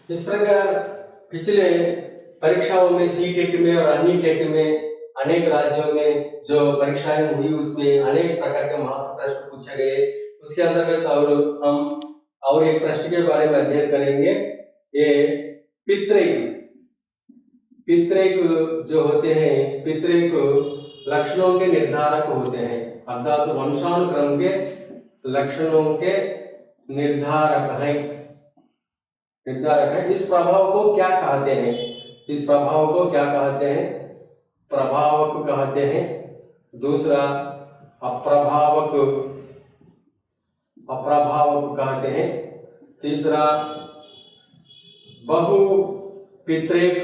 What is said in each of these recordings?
इस प्रकार पिछले परीक्षाओं में सी-टेट में और अन्य टेट में अनेक राज्यों में जो परीक्षाएं हुई उसमें अनेक प्रकार के महत्व प्रश्न पूछे गए। उसके अंतर्गत और एक प्रश्न के बारे में अध्ययन करेंगे। ये पितृक जो होते हैं, पितृक लक्षणों के निर्धारक होते हैं, अर्थात वंशानुक्रम के लक्षणों के निर्धारक है। इस प्रभाव को क्या कहते हैं? इस प्रभाव को क्या कहते हैं? प्रभावक कहते हैं। दूसरा अप्रभावक कहते हैं। तीसरा बहुपितृक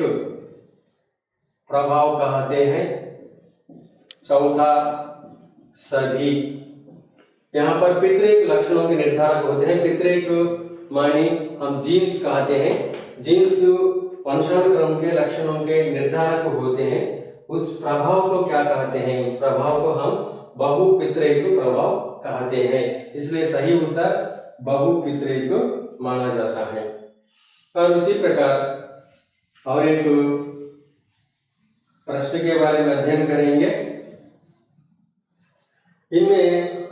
प्रभाव कहते हैं। चौथा सभी। यहाँ पर पितृक लक्षणों के निर्धारक होते हैं। पितृक मानी हम जीन्स कहते हैं। जीन्स वंशानुक्रम के लक्षणों के निर्धारक होते हैं। उस प्रभाव को क्या कहते हैं? उस प्रभाव को हम बहुपितृक प्रभाव कहते हैं। इसलिए सही उत्तर बहुपितृक माना जाता है। और उसी प्रकार और एक प्रश्न के बारे में अध्ययन करेंगे। इनमें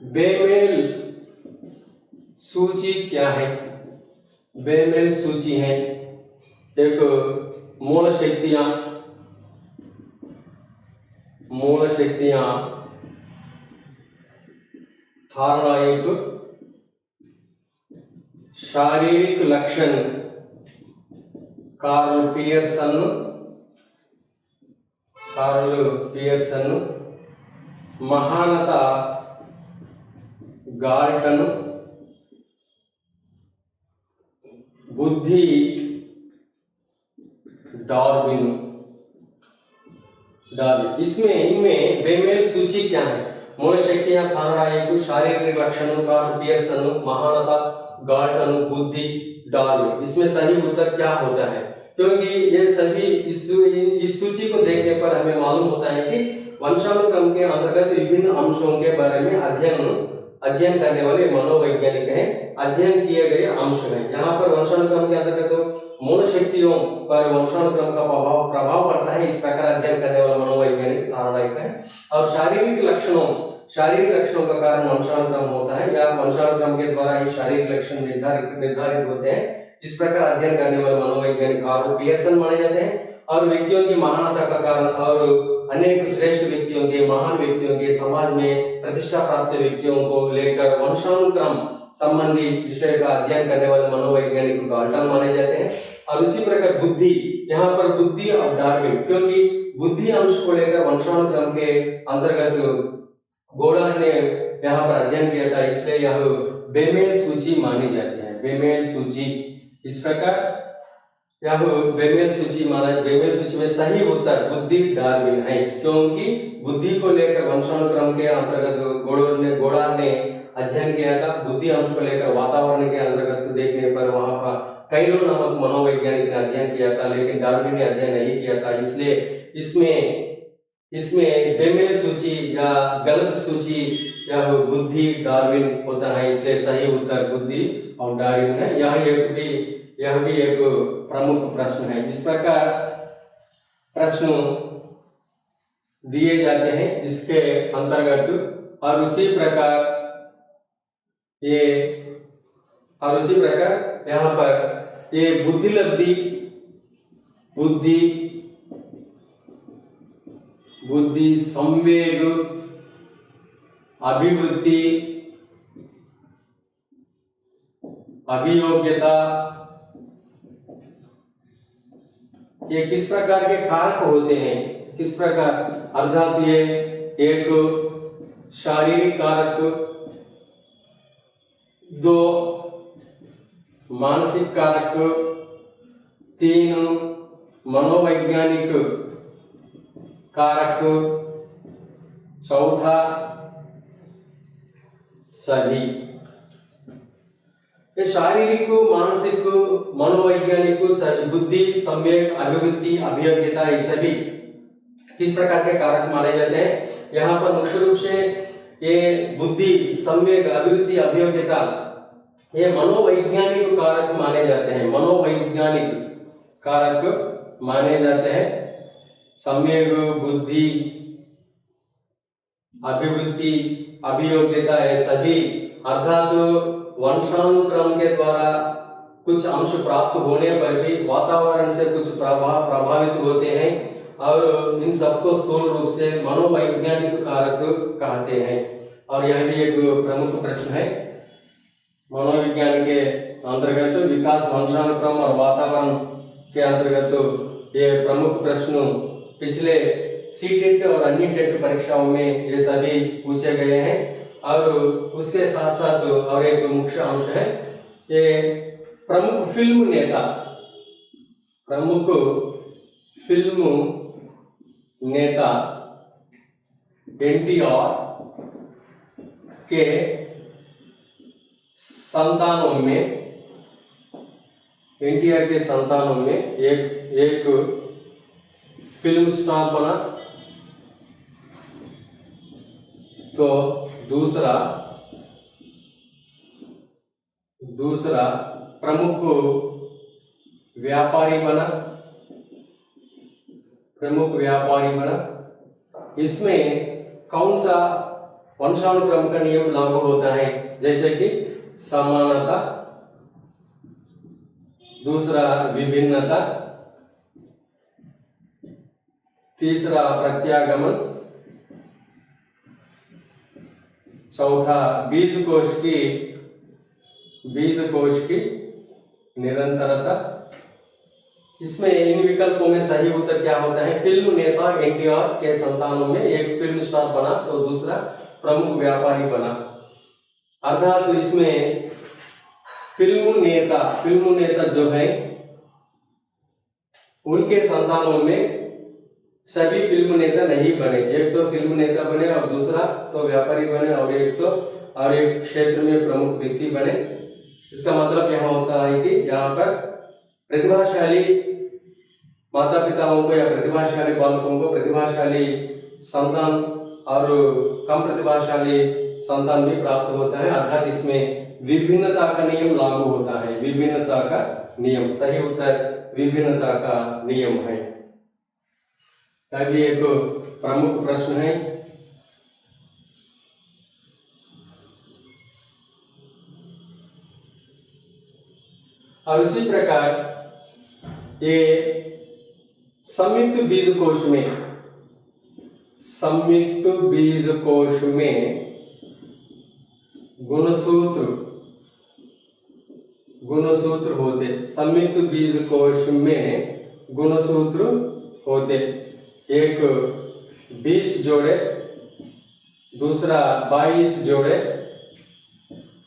बेमेल सूची क्या है? बेमेल सूची है एक मूल शक्तियां धारणा, एक शारीरिक लक्षण कार्ल पियर्सन, महानता गाल्टन, बुद्धि डार्विन। इनमें बेमेल सूची क्या है? मूल शक्तियां थार्डाइक, शारीरिक लक्षण कार्ल पियर्सन, महानता गाल्टन, बुद्धि डार्विन। इसमें सही उत्तर क्या होता है? क्योंकि ये सभी इस सूची को देखने पर हमें मालूम होता है कि वंशानुक्रम के अंतर्गत विभिन्न अंशों के बारे में अध्ययन करने वाले मनोवैज्ञानिक हैं, अध्ययन किए गए अंश हैं। यहाँ पर वंशानुक्रम के अंतर्गत मूल शक्तियों पर वंशानुक्रम का प्रभाव पड़ता है, इस प्रकार अध्ययन करने वाला मनोवैज्ञानिक धारणाएं है। और शारीरिक लक्षणों का कारण वंशानुक्रम होता है, या वंशानुक्रम के द्वारा ही शारीरिक लक्षण निर्धारित होते हैं। इस प्रकार अध्ययन करने वाले मनोवैज्ञानिक कार्ल पियर्सन माने जाते हैं। और व्यक्तियों की महानता का कारण और अनेक श्रेष्ठ व्यक्तियों के, महान व्यक्तियों के, समाज में प्रतिष्ठा प्राप्त व्यक्तियों को लेकर वंशानुक्रम संबंधी विषय का अध्ययन करने वाले मनोवैज्ञानिक गाल्टन माने जाते हैं। और उसी प्रकार बुद्धि, यहाँ पर बुद्धि और डार्विन, क्योंकि बुद्धि अंश को लेकर वंशानुक्रम के अंतर्गत गोल्टन ने यहाँ पर अध्ययन किया था, इसलिए यह बेमेल सूची मानी जाती है। बेमेल सूची, इस प्रकार यह बेमेल सूची में सही उत्तर बुद्धि डार्विन है, क्योंकि बुद्धि को लेकर वंशानुक्रम के अंतर्गत गोल्टन ने अध्ययन किया था। बुद्धि अंश को लेकर वातावरण के अंतर्गत देखने पर वहां पर कैरो नामक मनोवैज्ञानिक ने अध्ययन किया था, लेकिन डार्विन ने अध्ययन नहीं किया था। इसलिए इसमें बेमेल सूची या गलत सूची या बुद्धि डार्विन होता है, इसलिए सही उत्तर बुद्धि और डार्विन है। यह भी एक प्रमुख प्रश्न है। इस प्रकार प्रश्न दिए जाते हैं इसके अंतर्गत। और उसी प्रकार यहाँ पर ये बुद्धि संवेग, अभिवृत्ति, अभियोग्यता, ये किस प्रकार के कारक होते हैं? किस प्रकार, अर्थात ये एक शारीरिक कारक, 2 मानसिक कारक, 3 मनोवैज्ञानिक कारक, चौथा सभी। ये शारीरिक, मानसिक, मनोवैज्ञानिक, बुद्धि, संवेग, अभिवृत्ति, अभियोग्यता, ये सभी किस प्रकार के कारक माने जाते हैं? यहाँ पर मुख्य रूप से ये बुद्धि, सम्यक, अभिवृद्धि, अभियोग्यता, ये मनोवैज्ञानिक कारक माने जाते हैं। मनोवैज्ञानिक कारक माने जाते हैं। सम्यक, बुद्धि, अभिवृद्धि, अभियोग्यता, ये सभी अर्थात वंशानुक्रम के द्वारा कुछ अंश प्राप्त होने पर भी वातावरण से कुछ प्रभावित होते हैं और इन सबको स्थूल रूप से मनोवैज्ञानिक कारक कहते हैं। और यह भी एक प्रमुख प्रश्न है। मनोविज्ञान के अंतर्गत विकास, वंशानुक्रम और वातावरण के अंतर्गत ये प्रमुख प्रश्न पिछले सीटेट और अन्य टेट परीक्षाओं में ये सभी पूछे गए हैं। और उसके साथ साथ और एक मुख्य अंश है, ये प्रमुख फिल्म नेता, प्रमुख फिल्म नेता एनटीआर के संतानों में, एनटीआर के संतानों में एक फिल्म स्टार बना, तो दूसरा प्रमुख व्यापारी बना। इसमें कौन सा वंशानुक्रम का नियम लागू होता है? जैसे कि समानता, दूसरा विभिन्नता, तीसरा प्रत्यागमन, चौथा बीजकोश की निरंतरता। इसमें इन विकल्पों में सही उत्तर क्या होता है? फिल्म नेता एनटीआर के संतानों में एक फिल्म स्टार बना, तो दूसरा प्रमुख व्यापारी बना। अर्थात इसमें फिल्म नेता जो है उनके संतानों में सभी फिल्म नेता नहीं बने। एक तो फिल्म नेता बने और दूसरा तो व्यापारी बने और एक क्षेत्र में प्रमुख व्यक्ति बने। इसका मतलब यह होता है कि यहाँ पर प्रतिभाशाली माता पिताओं को या प्रतिभाशाली बालकों को प्रतिभाशाली संतान और कम प्रतिभाशाली संतान भी प्राप्त होता है। अर्थात इसमें विभिन्नता का नियम लागू होता है। विभिन्नता का नियम, सही उत्तर विभिन्नता का नियम है। यह एक प्रमुख प्रश्न है। और इसी प्रकार ये संयुक्त बीजकोश में गुणसूत्र होते। संयुक्त बीजकोश में गुणसूत्र होते। एक 20 जोड़े, दूसरा 22 जोड़े,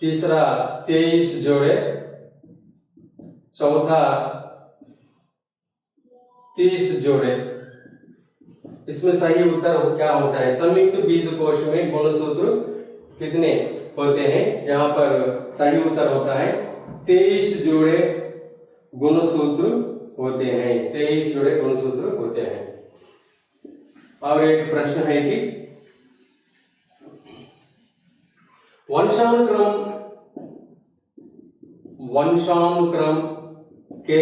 तीसरा 23 जोड़े, चौथा 30 जोड़े। इसमें सही उत्तर क्या होता है? संयुक्त बीजकोश में गुणसूत्र कितने होते हैं? यहाँ पर सही उत्तर होता है 23 जोड़े गुणसूत्र होते हैं। 23 जोड़े गुणसूत्र होते हैं। और एक प्रश्न है कि वंशानुक्रम के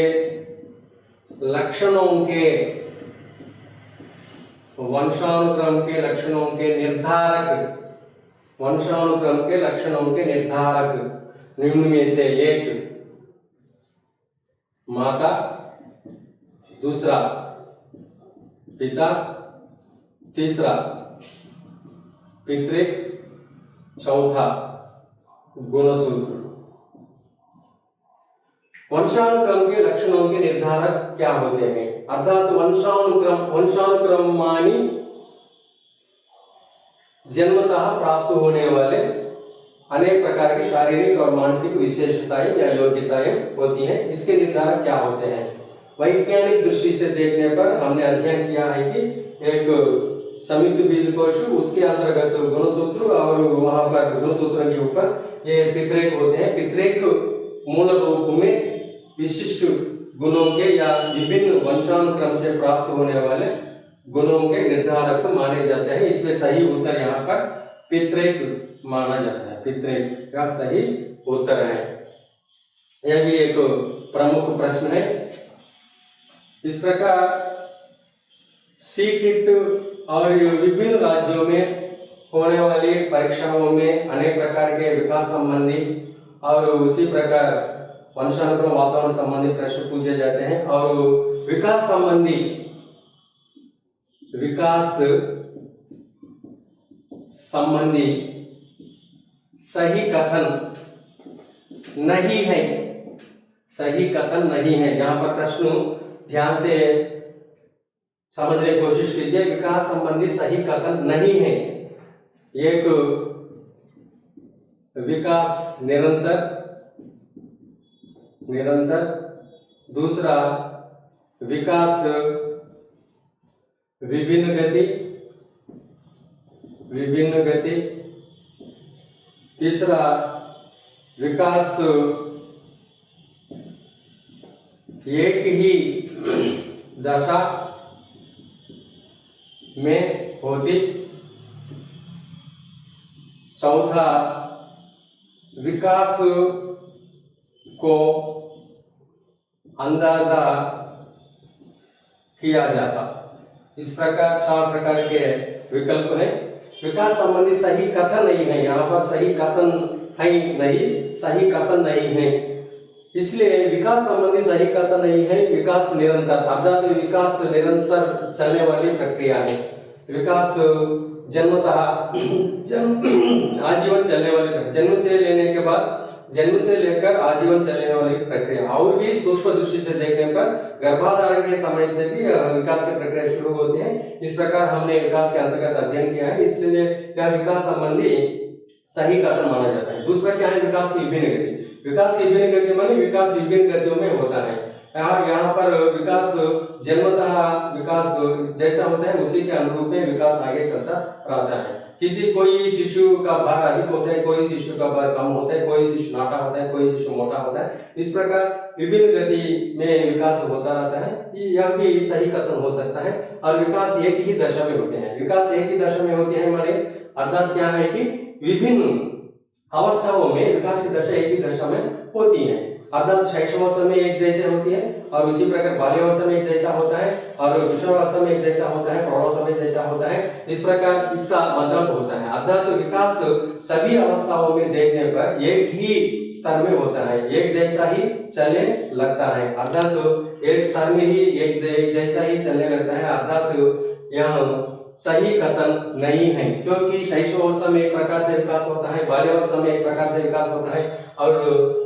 लक्षणों के निर्धारक निम्न में से एक माता, दूसरा पिता, तीसरा पितृक, चौथा गुणसूत्र। वंशानुक्रम के लक्षणों के निर्धारक क्या होते हैं? अर्थात वंशानुक्रम मानी जन्मतः प्राप्त होने वाले अनेक प्रकार की शारीरिक और मानसिक विशेषताएं या योग्यताएं होती हैं। इसके निर्धारक क्या होते हैं? वैज्ञानिक दृष्टि से देखने पर हमने अध्ययन किया है कि एक संयुक्त बीजकोश, उसके अंतर्गत गुणसूत्र और वहां पर गुणसूत्र के ऊपर ये पितृक होते हैं। पितृक मूल रूप में विशिष्ट गुणों के या विभिन्न वंशानुक्रम से प्राप्त होने वाले गुणों के निर्धारक माने जाते हैं। इसलिए सही उत्तर यहाँ पर पितृत्व माना जाता है। पितृत्व का सही उत्तर है। यह भी एक प्रमुख प्रश्न है। इस प्रकार सीटेट और विभिन्न राज्यों में होने वाली परीक्षाओं में अनेक प्रकार के विकास संबंधी और उसी प्रकार वंशानुक्रम वातावरण संबंधी प्रश्न पूछे जाते हैं। और विकास संबंधी सही कथन नहीं है। सही कथन नहीं है। यहाँ पर प्रश्न ध्यान से समझने की कोशिश कीजिए। विकास संबंधी सही कथन नहीं है। एक विकास निरंतर, दूसरा विकास विभिन्न गति, तीसरा विकास एक ही दशा में होती, चौथा विकास को अंदाजा किया जाता। इस प्रकार 4 प्रकार के विकल्प है। विकास संबंधी सही कथन नहीं है। यहाँ पर सही कथन है नहीं, सही कथन नहीं है। इसलिए विकास संबंधी सही कथन नहीं है। विकास निरंतर, अर्थात विकास निरंतर चलने वाली प्रक्रिया है। विकास जन्मतः आजीवन चलने वाली, जन्म से लेकर आजीवन चलने वाली प्रक्रिया। और भी सूक्ष्म दृष्टि से देखने पर गर्भाधारण के समय से भी विकास की प्रक्रिया शुरू होती है। इस प्रकार हमने विकास के अंतर्गत अध्ययन किया है, इसलिए यह विकास संबंधी सही कथन माना जाता है। दूसरा क्या है? विकास की विभिन्न गति। विकास की विभिन्न गति माने विकास विभिन्न गतियों में होता है। यहाँ पर विकास जन्मतः विकास जैसा होता है उसी के अनुरूप में विकास आगे चलता रहता है। कोई शिशु का भार अधिक होता है, कोई शिशु का भार कम होता है, कोई शिशु नाटा होता है, कोई शिशु मोटा होता है। इस प्रकार विभिन्न गति में विकास होता रहता है। यह भी सही कथन हो सकता है। और विकास एक ही दशा में होते हैं। विकास एक ही दशा में होते हैं माने अर्थात क्या है कि विभिन्न अवस्थाओं में विकास की दशा एक ही दशा में होती है। अर्थात शैशवावस्था में एक जैसे होती है और उसी प्रकार बाल्यावस्था में एक जैसा होता है और किशोरावस्था में एक जैसा होता है, प्रौढ़ावस्था में जैसा होता है। इस प्रकार इसका मतलब होता है। अर्थात विकास सभी अवस्थाओं में देखने पर एक ही स्तर में होता है, एक जैसा ही चलने लगता है। अर्थात एक स्तर में ही एक जैसा ही चलने लगता है। अर्थात यह सही कथन नहीं है, क्योंकि शैशवावस्था में एक प्रकार से विकास होता है, बाल्यावस्था में एक प्रकार से विकास होता है और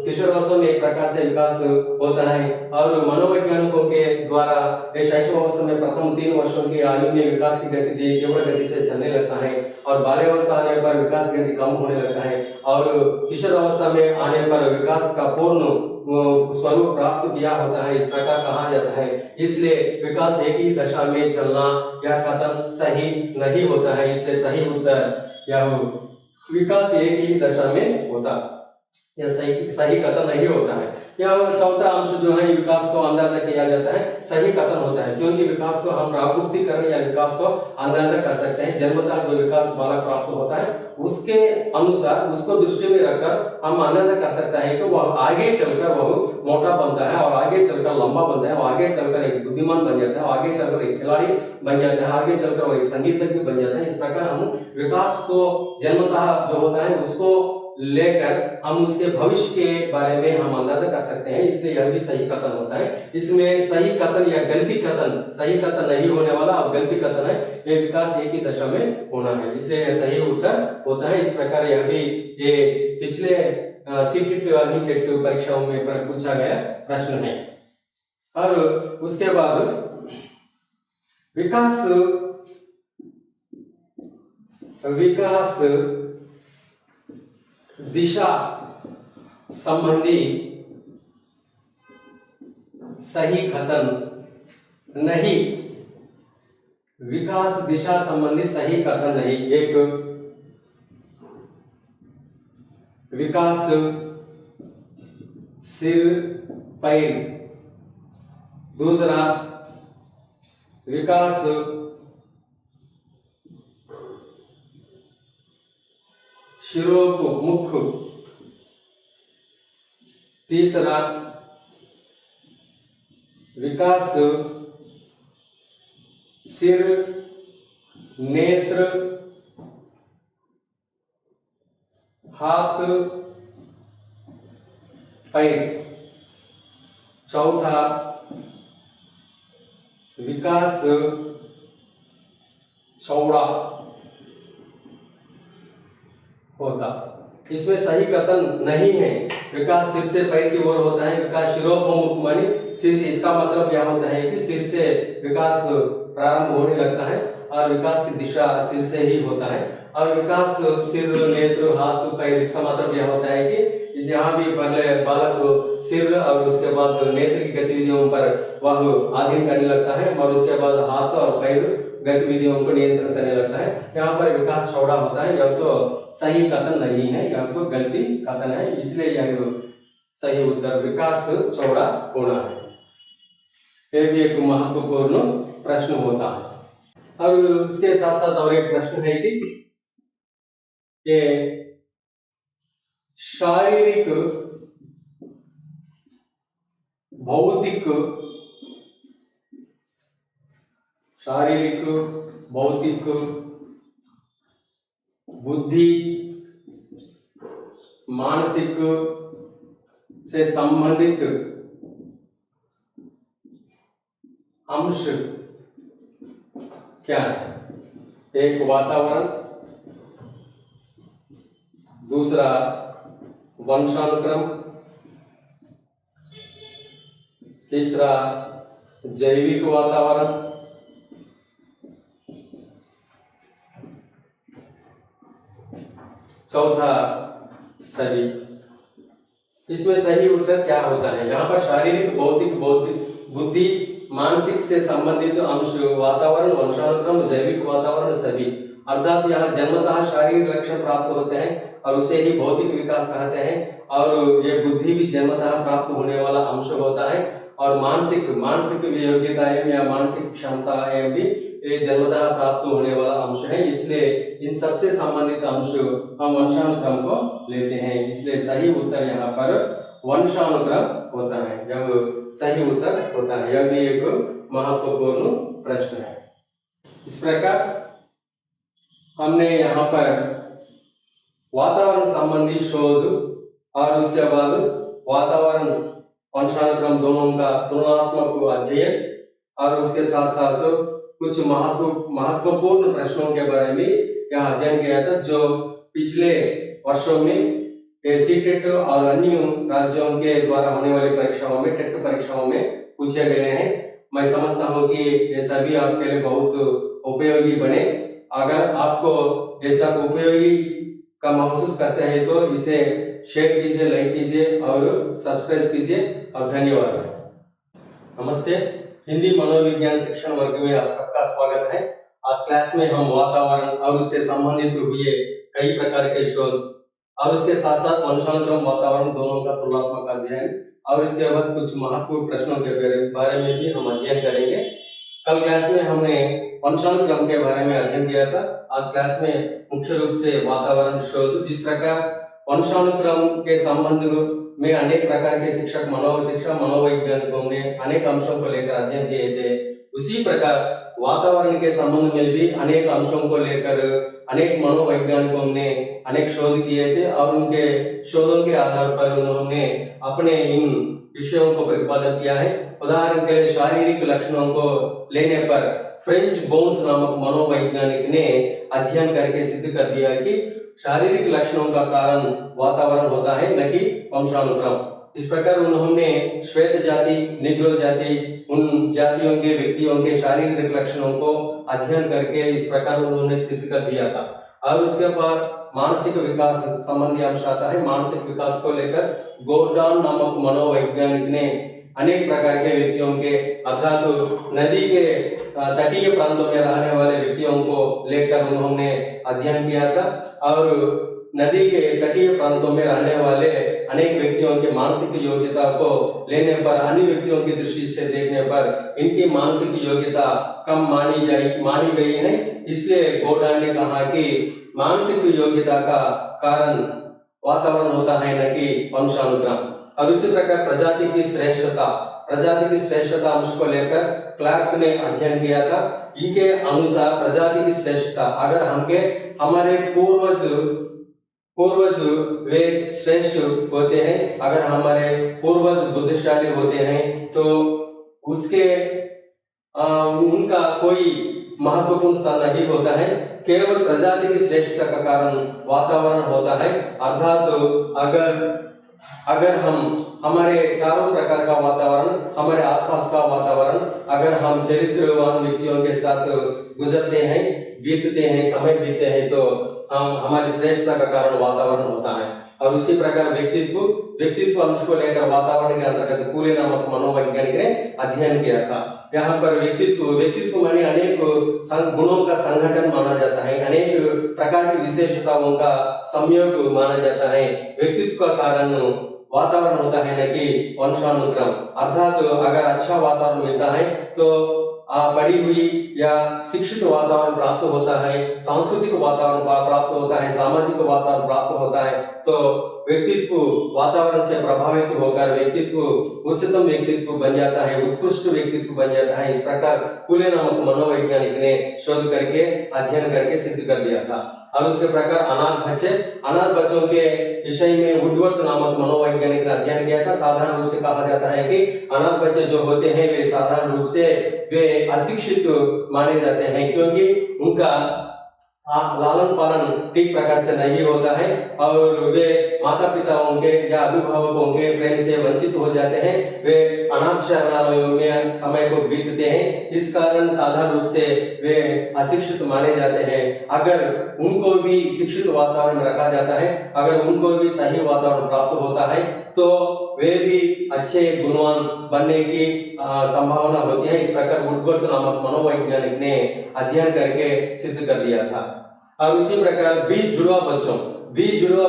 किशोरावस्था में एक प्रकार से विकास होता है। और मनोवैज्ञानिकों के द्वारा शैशवावस्था में प्रथम 3 वर्षों की आयु में विकास की गति तीव्र गति से चलने लगता है और बाल्यावस्था आने पर विकास की गति कम होने लगता है और किशोरावस्था में आने पर विकास का पूर्ण स्वरूप प्राप्त किया होता है। इस प्रकार कहा जाता है। इसलिए विकास एक ही दशा में चलना यह कथन सही नहीं होता है। इसलिए सही उत्तर यह विकास एक ही दशा में होता, यह सही कथन नहीं होता है। यह चौथा अंश जो है विकास को अंदाजा किया जाता है, सही कथन होता है, क्योंकि विकास को हम प्रागुक्तिकरण या विकास को अंदाजा कर सकते हैं। जन्मतः जो विकास बालक प्राप्त होता है उसके अनुसार, उसको दृष्टि में रखकर हम अंदाजा कर सकता है कि वह आगे चलकर वह मोटा बनता है और आगे चलकर लंबा बनता है, और आगे चलकर एक बुद्धिमान बन जाता है, और आगे चलकर एक खिलाड़ी बन जाता है, आगे चलकर वह एक संगीतज्ञ बन जाता है। इस प्रकार हम विकास को जन्मतः जो होता है उसको लेकर हम उसके भविष्य के बारे में हम अंदाजा कर सकते हैं। इसलिए यह भी सही कथन होता है। इसमें सही कथन या गलती कथन, सही कथन नहीं होने वाला और गलती कथन है, यह विकास एक ही दशा में होना है, इसलिए यह सही उत्तर होता है। इस प्रकार यह भी ये पिछले सीटेट और परीक्षाओं में पूछा गया प्रश्न है। और उसके बाद विकास दिशा संबंधी सही कथन नहीं, विकास दिशा संबंधी सही कथन नहीं। एक विकास सिर पैर, दूसरा विकास शिरोमुख, तीसरा विकास सिर, नेत्र, हाथ, पैर। चौथा विकास चौड़ा होता। इसमें सही कथन नहीं है। विकास सिर से पैर की ओर होता है, विकास शिरोमुख मानी सिर से। इसका मतलब यह होता है कि सिर से विकास प्रारंभ होने लगता है और विकास की दिशा सिर से ही होता है। और विकास सिर, नेत्र, हाथ, पैर, इसका मतलब यह होता है कि यहाँ भी पहले बालक सिर और उसके बाद नेत्र की गतिविधियों पर वह आधीन करने लगता है और उसके बाद हाथ और पैर गतिविधियों को नियंत्रण करने लगता है। यहाँ पर विकास चौड़ा होता है। यह तो सही कथन नहीं है, यह तो गलती कथन है, इसलिए यह सही उत्तर विकास चौड़ा होना है। यह भी एक महत्वपूर्ण प्रश्न होता है। और उसके साथ साथ और एक प्रश्न है कि ये शारीरिक, भौतिक, बुद्धि, मानसिक से संबंधित अंश क्या है? एक वातावरण, दूसरा वंशानुक्रम, तीसरा जैविक वातावरण, चौथा शरीर। इसमें सही उत्तर क्या होता है? यहाँ पर शारीरिक, भौतिक, बुद्धि, मानसिक से संबंधित अंश, वातावरण, वंशानुक्रम, जैविक वातावरण, सभी। अर्थात यहाँ जन्मतः शारीरिक लक्षण प्राप्त होते हैं और उसे ही भौतिक विकास कहते हैं। और ये बुद्धि भी जन्मतः प्राप्त होने वाला अंश होता है। और मानसिक योग्यताएं या मानसिक क्षमताएं भी ये जन्मतः प्राप्त होने वाला अंश है। इसलिए इन सबसे संबंधित अंश हम वंशानुक्रम को लेते हैं। इसलिए सही उत्तर यहाँ पर वंशानुक्रम होता है। जब सही उत्तर होता है, यह भी एक महत्वपूर्ण प्रश्न है। इस प्रकार हमने यहाँ पर वातावरण संबंधी शोध और उसके बाद वातावरण, वंशानुक्रम दोनों का तुलनात्मक अध्ययन और उसके साथ साथ कुछ महत्वपूर्ण प्रश्नों के बारे में यह अध्ययन किया था, जो पिछले वर्षों में सीटेट और अन्य राज्यों के द्वारा होने वाली परीक्षाओं में, टेट परीक्षाओं में पूछे गए हैं। मैं समझता हूँ कि ये सभी आपके लिए बहुत उपयोगी बने। अगर आपको ऐसा उपयोगी का महसूस करते हैं तो इसे शेयर कीजिए, लाइक कीजिए और सब्सक्राइब कीजिए। और धन्यवाद। नमस्ते, हिंदी मनोविज्ञान शिक्षण वर्ग में आप सबका स्वागत है। आज क्लास में हम वातावरण और उससे संबंधित हुए कई प्रकार के शोध और उसके साथ साथ वंशानुक्रम, वातावरण दोनों का तुलनात्मक अध्ययन और इसके बाद कुछ महत्वपूर्ण प्रश्नों के बारे में भी हम अध्ययन करेंगे। कल क्लास में हमने वंशानुक्रम के बारे में अध्ययन किया था। आज क्लास में मुख्य रूप से वातावरण शोध, जिस प्रकार वंशानुक्रम के संबंध में अनेक प्रकार के शिक्षक, मनोवैज्ञानिकों ने अनेक अंशों को लेकर अध्ययन किए थे, उसी प्रकार वातावरण के संबंध में भी अनेक अंशों को लेकर अनेक मनोवैज्ञानिकों ने अनेक शोध किए थे और उनके शोधों के आधार पर उन्होंने अपने इन विषयों को प्रतिपादन किया है। उदाहरण के लिए शारीरिक लक्षणों को लेने पर फ्रेंच बोन्स नामक मनोवैज्ञानिक ने अध्ययन करके सिद्ध कर दिया कि शारीरिक लक्षणों का कारण वातावरण होता है, न कि वंशानुक्रम। इस प्रकार उन्होंने श्वेत जाति, निग्रो जाति, उन जातियों के व्यक्तियों के शारीरिक लक्षणों को अध्ययन करके इस प्रकार उन्होंने सिद्ध कर दिया था। और उसके बाद मानसिक विकास संबंधी अंश आता है। मानसिक विकास को लेकर गोर्डान नामक मनोवैज्ञानिक ने अनेक प्रकार के व्यक्तियों के अर्थात नदी के तटीय प्रांतों में रहने वाले व्यक्तियों को लेकर उन्होंने अध्ययन किया था और नदी के तटीय प्रांतों में रहने वाले अनेक व्यक्तियों की मानसिक योग्यता को लेने पर अन्य व्यक्तियों की दृष्टि से देखने पर इनकी मानसिक योग्यता कम मानी गई है। इसलिए गोडार्ड ने कहा कि मानसिक योग्यता का कारण वातावरण होता है न कि वंशानुक्रम। और इसी प्रकार प्रजाति की श्रेष्ठता अंश को लेकर क्लार्क ने अध्ययन किया था। इनके अनुसार प्रजाति की श्रेष्ठता अगर हमारे पूर्वज वे श्रेष्ठ होते हैं, अगर हमारे पूर्वज बुद्धिशाली होते हैं तो उसके उनका कोई महत्वपूर्ण स्थान नहीं होता है। केवल प्रजाति की श्रेष्ठता का कारण वातावरण होता है। अर्थात अगर हम हमारे चारों प्रकार का वातावरण, हमारे आसपास का वातावरण, अगर हम चरित्रवान व्यक्तियों के साथ गुजरते हैं, बीतते हैं, समय बीतते हैं तो हमारी श्रेष्ठता का कारण वातावरण होता है। और उसी प्रकार व्यक्तित्व अंश को लेकर वातावरण के अंतर्गत कूले नामक मनोवैज्ञानिक ने अध्ययन किया था। यहाँ पर व्यक्तित्व माने अनेक गुणों का संगठन माना जाता है, अनेक प्रकार की विशेषताओं का संयोग माना जाता है। व्यक्तित्व का कारण वातावरण होता है न कि वंशानुक्रम। अर्थात अगर अच्छा वातावरण मिलता है तो पढ़ी हुई या शिक्षित वातावरण प्राप्त होता है, सांस्कृतिक वातावरण प्राप्त होता है, सामाजिक वातावरण प्राप्त होता है, तो व्यक्तित्व वातावरण से प्रभावित होकर व्यक्तित्व उच्चतम व्यक्तित्व बन जाता है, उत्कृष्ट व्यक्तित्व बन जाता है। इस प्रकार कूले नामक मनोवैज्ञानिक ने शोध करके अध्ययन करके सिद्ध कर दिया था। और उसके प्रकार अनाथ बच्चों के विषय में वुडवर्थ नामक मनोवैज्ञानिक ने अध्ययन किया था। साधारण रूप से कहा जाता है कि अनाथ बच्चे जो होते हैं वे साधारण रूप से वे अशिक्षित माने जाते हैं, क्योंकि उनका लालन पालन ठीक प्रकार से नहीं होता है और वे माता पिताओं के या अभिभावकों के प्रेम से वंचित हो जाते हैं। वे अनाथ शरणालयों में समय को बीतते हैं। इस कारण साधारण रूप से वे अशिक्षित माने जाते हैं। अगर उनको भी शिक्षित वातावरण में रखा जाता है, अगर उनको भी सही वातावरण प्राप्त होता है तो वे भी अच्छे गुणवान बनने की संभावना होती है। इस प्रकार वुडवर्थ नामक मनोवैज्ञानिक ने अध्ययन करके सिद्ध कर दिया था। और इसी प्रकार 20 जुड़वा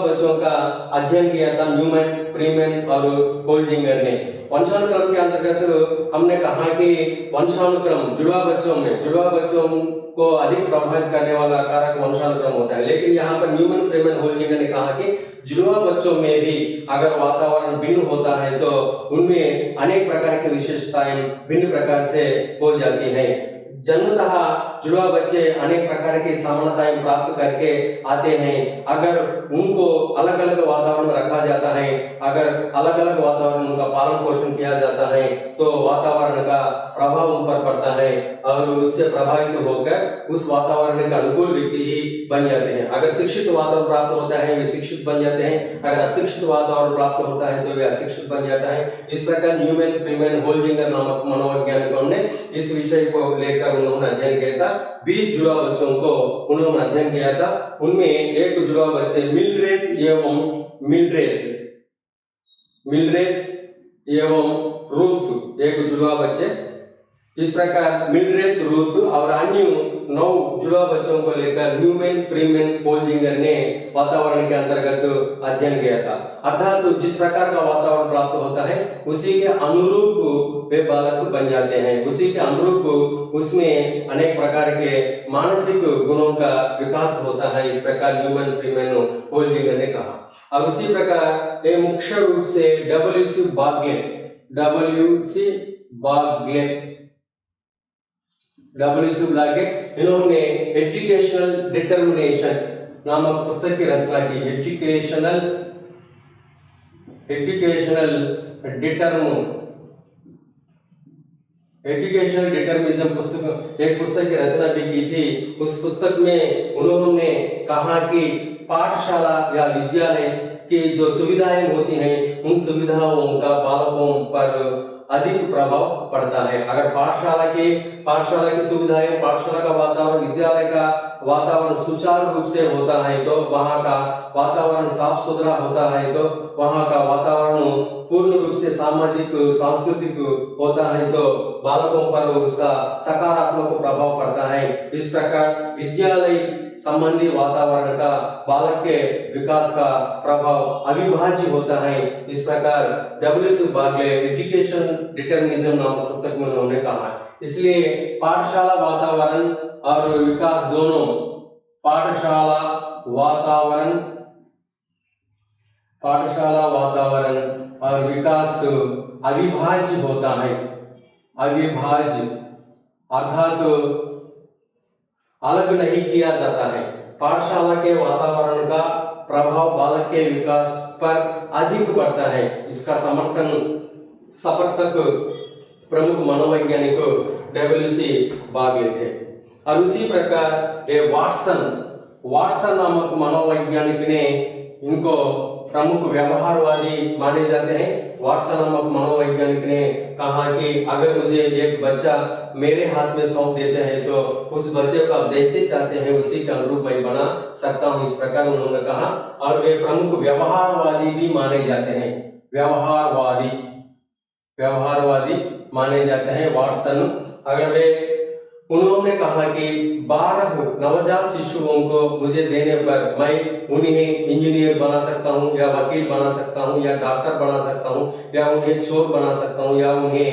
बच्चों का अध्ययन किया था न्यूमैन, फ्रीमैन और होल्जिंगर ने। वंशानुक्रम के अंतर्गत हमने कहा कि वंशानुक्रम जुड़वा बच्चों को अधिक प्रभावित करने वाला कारक वंशानुक्रम होता है। लेकिन यहाँ पर न्यूमैन, फ्रीमैन, होल्जिंगर ने कहा कि जुड़वा बच्चों में भी अगर वातावरण भिन्न होता है तो उनमें अनेक प्रकार की विशेषताएं भिन्न प्रकार से हो जाती हैं। जन्मतः जुड़वा बच्चे अनेक प्रकार की समानताएं प्राप्त करके आते हैं। अगर उनको अलग अलग वातावरण में रखा जाता है, अगर अलग अलग वातावरण उनका पालन पोषण किया जाता है तो वातावरण का प्रभाव उन पर पड़ता है और उससे प्रभावित होकर उस वातावरण के अनुकूल व्यक्ति ही बन जाते हैं। अगर शिक्षित वातावरण प्राप्त होता है वे शिक्षित बन जाते हैं, अगर अशिक्षित वातावरण प्राप्त होता है तो वे अशिक्षित बन जाता है। इस प्रकार न्यूमैन, फ्रीमैन, होल्जिंगर नामक मनोवैज्ञानिकों ने इस विषय को लेकर उन्होंने अध्ययन किया था। 20 जुड़वा बच्चों को उन्होंने अध्ययन किया था। उनमें एक जुड़वा बच्चे मिलरेथ एवं रूथ, एक जुड़वा बच्चे। इस प्रकार मिलरेथ, रूथ और अन्य 9 जुड़वा बच्चों को लेकर न्यूमैन, फ्रीमैन, होल्जिंगर ने वातावरण के अंतर्गत अध्ययन किया था। अर्थात तो जिस प्रकार का वातावरण प्राप्त होता है उसी के अनुरूप वे बालक बन जाते हैं, उसी के अनुरूप उसमें अनेक प्रकार के मानसिक गुणों का विकास होता है। इस प्रकार न्यूमैन, फ्रीमैन, होल्जिंगर ने कहा। और उसी प्रकार ये मुख्य रूप से W.C. बार्टलेट इन्होंने एजुकेशनल डिटर्मिनेशन नामक पुस्तक की रचना की। एजुकेशनल डिटर्मिनिज्म एक पुस्तक की रचना भी की थी। उस पुस्तक में उन्होंने कहा कि पाठशाला या विद्यालय की जो सुविधाएं होती हैं उन सुविधाओं का बालकों पर अधिक प्रभाव पड़ता है। अगर पाठशाला के पाठशाला की सुविधाएं, पाठशाला का वातावरण, विद्यालय का वातावरण सुचारू रूप से होता है तो वहाँ का वातावरण साफ सुथरा होता है तो वहाँ का वातावरण पूर्ण रूप से सामाजिक सांस्कृतिक होता है तो बालकों पर उसका सकारात्मक प्रभाव पड़ता है। इस प्रकार विद्यालय संबंधी वातावरण का बालक के विकास का प्रभाव अविभाज्य होता है। इस प्रकार डब्ल्यू बागले एजुकेशन डिटर्मिनिज्म नामक पुस्तक में उन्होंने कहा है। इसलिए पाठशाला वातावरण और विकास दोनों, पाठशाला वातावरण और विकास अविभाज्य होता है। अविभाज्य अर्थात अलग नहीं किया जाता है। पाठशाला के वातावरण का प्रभाव बालक के विकास पर अधिक पड़ता है। इसका समर्थक प्रमुख मनोवैज्ञानिक डब्ल्यू बागले थे। और उसी प्रकार ये वाटसन नामक मनोवैज्ञानिक ने इनको प्रमुख व्यवहारवादी माने जाते हैं। वाटसन नामक मनोवैज्ञानिक ने कहा कि अगर मुझे एक बच्चा मेरे हाथ में सौंप देते हैं तो उस बच्चे को आप जैसे चाहते हैं उसी के अनुरूप मैं बना सकता हूं, इस प्रकार उन्होंने कहा। और वे प्रमुख व्यवहारवादी भी माने जाते हैं। व्यवहारवादी माने जाते हैं वाटसन। अगर उन्होंने कहा कि 12 नवजात शिशुओं को मुझे देने पर मैं उन्हें इंजीनियर बना सकता हूं या वकील बना सकता हूं या डॉक्टर बना सकता हूं या उन्हें चोर बना सकता हूं या उन्हें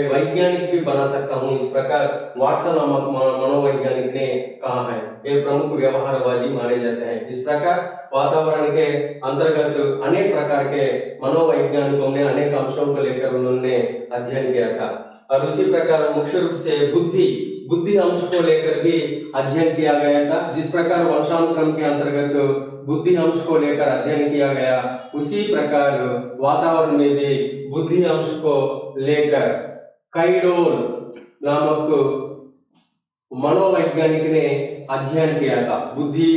वैज्ञानिक भी बना सकता हूं। इस प्रकार वाटसन नामक मनोवैज्ञानिक ने कहा है। ये प्रमुख व्यवहारवादी माने जाते हैं। इस प्रकार वातावरण के अंतर्गत अनेक प्रकार के मनोवैज्ञानिकों ने अनेक अंशों को लेकर उन्होंने अध्ययन किया था। और उसी प्रकार मुख्य रूप से बुद्धि अंश को लेकर भी अध्ययन किया गया था। जिस प्रकार वंशानुक्रम के अंतर्गत बुद्धि अंश को लेकर अध्ययन किया गया, उसी प्रकार वातावरण में भी बुद्धि अंश को लेकर काइडोल नामक मनोवैज्ञानिक ने अध्ययन किया था। बुद्धि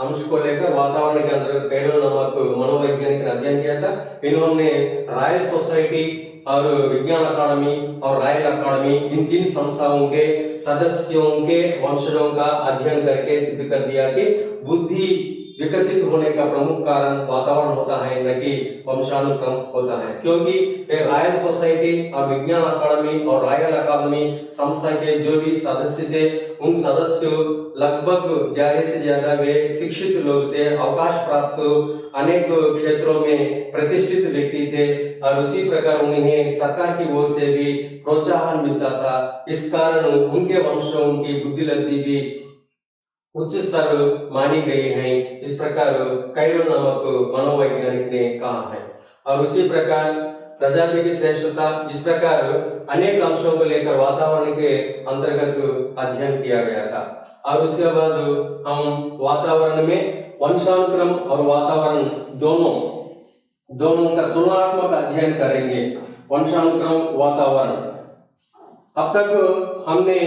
अंश को लेकर वातावरण के अंतर्गत काइडोल नामक मनोवैज्ञानिक ने अध्ययन किया था। इन्होंने रॉयल सोसाइटी और विज्ञान अकादमी और रॉयल अकादमी, इन 3 संस्थाओं के सदस्यों के वंशजों का अध्ययन करके सिद्ध कर दिया कि बुद्धि विकसित होने का प्रमुख कारण वातावरण होता है, न कि वंशानुक्रम होता है। क्योंकि रॉयल सोसाइटी और विज्ञान अकादमी और रॉयल अकादमी संस्था के जो भी सदस्य थे, उन सदस्यों लगभग ज्यादा से ज्यादा वे शिक्षित लोग थे, अवकाश प्राप्त अनेक क्षेत्रों में प्रतिष्ठित व्यक्ति थे। और उसी प्रकार उन्हें सरकार की ओर से भी प्रोत्साहन मिलता था। इस कारण उनके वंशों की बुद्धिलब्धि भी उच्च स्तर मानी गई है। इस प्रकार काइडोल नामक मनोवैज्ञानिक ने कहा है। और उसी प्रकार प्रजाति की श्रेष्ठता, इस प्रकार अनेक अंशों को लेकर वातावरण के अंतर्गत अध्ययन किया गया था। और उसके बाद हम वातावरण में वंशानुक्रम और वातावरण दोनों का तुलनात्मक अध्ययन करेंगे। वंशानुक्रम, वातावरण। अब तक हमने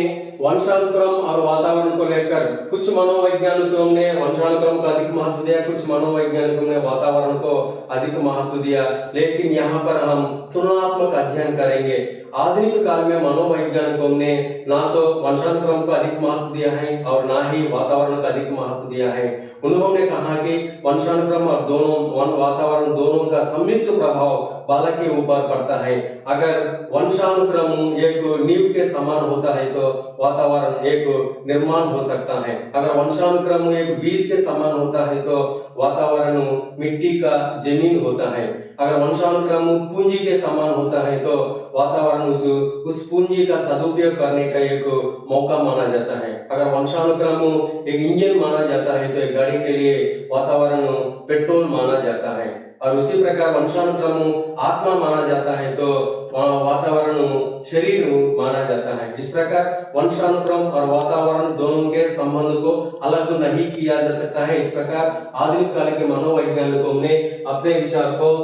वंशानुक्रम और वातावरण को लेकर कुछ मनोवैज्ञानिकों ने वंशानुक्रम को अधिक महत्व दिया, कुछ मनोवैज्ञानिकों ने वातावरण को अधिक महत्व दिया। लेकिन यहाँ पर हम तुलनात्मक अध्ययन करेंगे। आधुनिक काल में मनोवैज्ञानिकों ने ना तो वंशानुक्रम को अधिक महत्व दिया है और ना ही वातावरण को अधिक महत्व दिया है। उन्होंने कहा कि वंशानुक्रम और वातावरण दोनों का संयुक्त प्रभाव बालक के ऊपर पड़ता है। अगर वंशानुक्रम एक नींव के समान होता है तो वातावरण एक निर्माण हो सकता है। अगर वंशानुक्रम एक बीज के समान होता है तो वातावरण मिट्टी का जमीन होता है। अगर वंशानुक्रम पूंजी के समान होता है तो वातावरण उस पूंजी का सदुपयोग करने का एक मौका माना जाता है। अगर वंशानुक्रम एक इंजन माना जाता है तो एक गाड़ी के लिए वातावरण पेट्रोल माना जाता है। और उसी प्रकार वंशानुक्रम आत्मा माना जाता है तो वातावरण शरीर माना जाता है। इस प्रकार वंशानुक्रम और वातावरण दोनों के संबंध को अलग नहीं किया जा सकता है। इस प्रकार आधुनिक काल के मनोवैज्ञानिकों ने अपने विचार को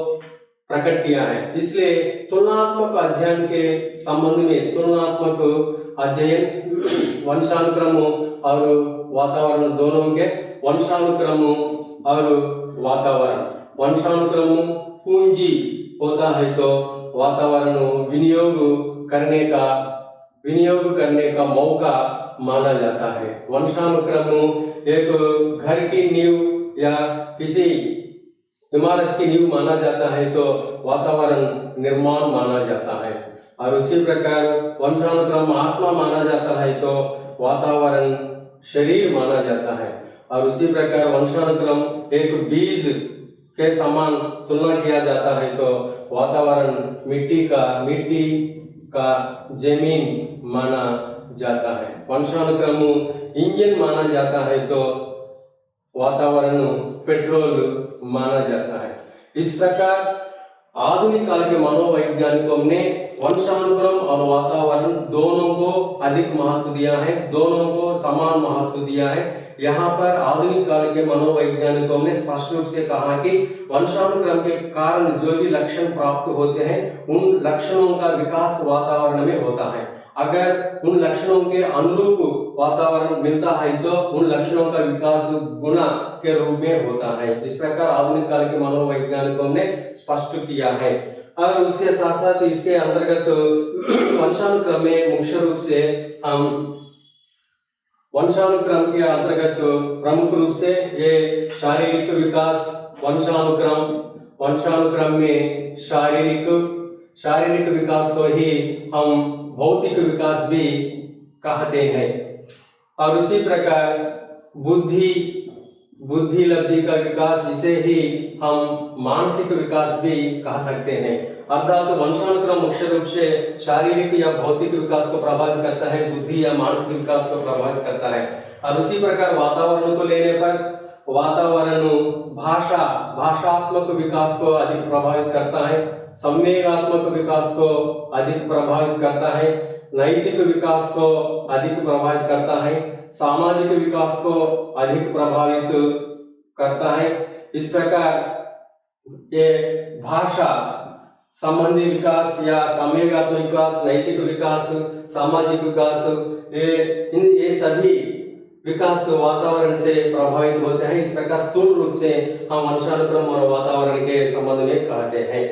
प्रकट किया है। इसलिए तुलनात्मक अध्ययन के संबंध में तुलनात्मक अध्ययन वंशानुक्रम और वातावरण दोनों के, वंशानुक्रम और वातावरण, वंशानुक्रम पूंजी होता है तो वातावरण विनियोग करने का विनियोग करने का मौका माना जाता है। वंशानुक्रम एक घर की नींव या किसी इमारत की नींव माना जाता है तो वातावरण निर्माण माना जाता है, और उसी प्रकार वंशानुक्रम आत्मा माना जाता है तो वातावरण शरीर माना जाता है, और उसी प्रकार वंशानुक्रम एक बीज के समान तुलना किया जाता है तो वातावरण मिट्टी का जमीन माना जाता है। वंशानुक्रम इंजन माना जाता है तो वातावरण पेट्रोल माना जाता है। इस प्रकार आधुनिक काल के मनोवैज्ञानिकों ने वंशानुक्रम और वातावरण दोनों को अधिक महत्व दिया है, दोनों को समान महत्व दिया है। यहाँ पर आधुनिक काल के मनोवैज्ञानिकों ने स्पष्ट रूप से कहा कि वंशानुक्रम के कारण जो भी लक्षण प्राप्त होते हैं उन लक्षणों का विकास वातावरण में होता है। अगर उन लक्षणों के अनुरूप वातावरण मिलता है तो उन लक्षणों का विकास गुना के रूप में होता है। इस प्रकार आधुनिक काल के मनोवैज्ञानिकों ने स्पष्ट किया है। और उसके साथ साथ इसके अंतर्गत वंशानुक्रम में मुख्य रूप से हम वंशानुक्रम के अंतर्गत प्रमुख रूप से ये शारीरिक विकास वंशानुक्रम में शारीरिक विकास को ही हम भौतिक विकास भी कहते हैं, और उसी प्रकार बुद्धि लब्धि का विकास, इसे ही हम मानसिक विकास भी कह सकते हैं। अर्थात वंशानुक्रम मुख्य रूप से शारीरिक या भौतिक विकास को प्रभावित करता है, बुद्धि या मानसिक विकास को प्रभावित करता है। और उसी प्रकार वातावरण को लेने पर वातावरण भाषात्मक विकास को अधिक प्रभावित करता है, संवेगात्मक विकास को अधिक प्रभावित करता है, नैतिक विकास को अधिक प्रभावित करता है, सामाजिक विकास को अधिक प्रभावित करता है। इस प्रकार ये भाषा संबंधी विकास या संवेगात्मक विकास, नैतिक विकास, सामाजिक विकास, ये सभी विकास वातावरण से प्रभावित होते हैं। इस प्रकार स्थूल रूप से हम वंशानुक्रम और वातावरण के संबंध में कहते हैं।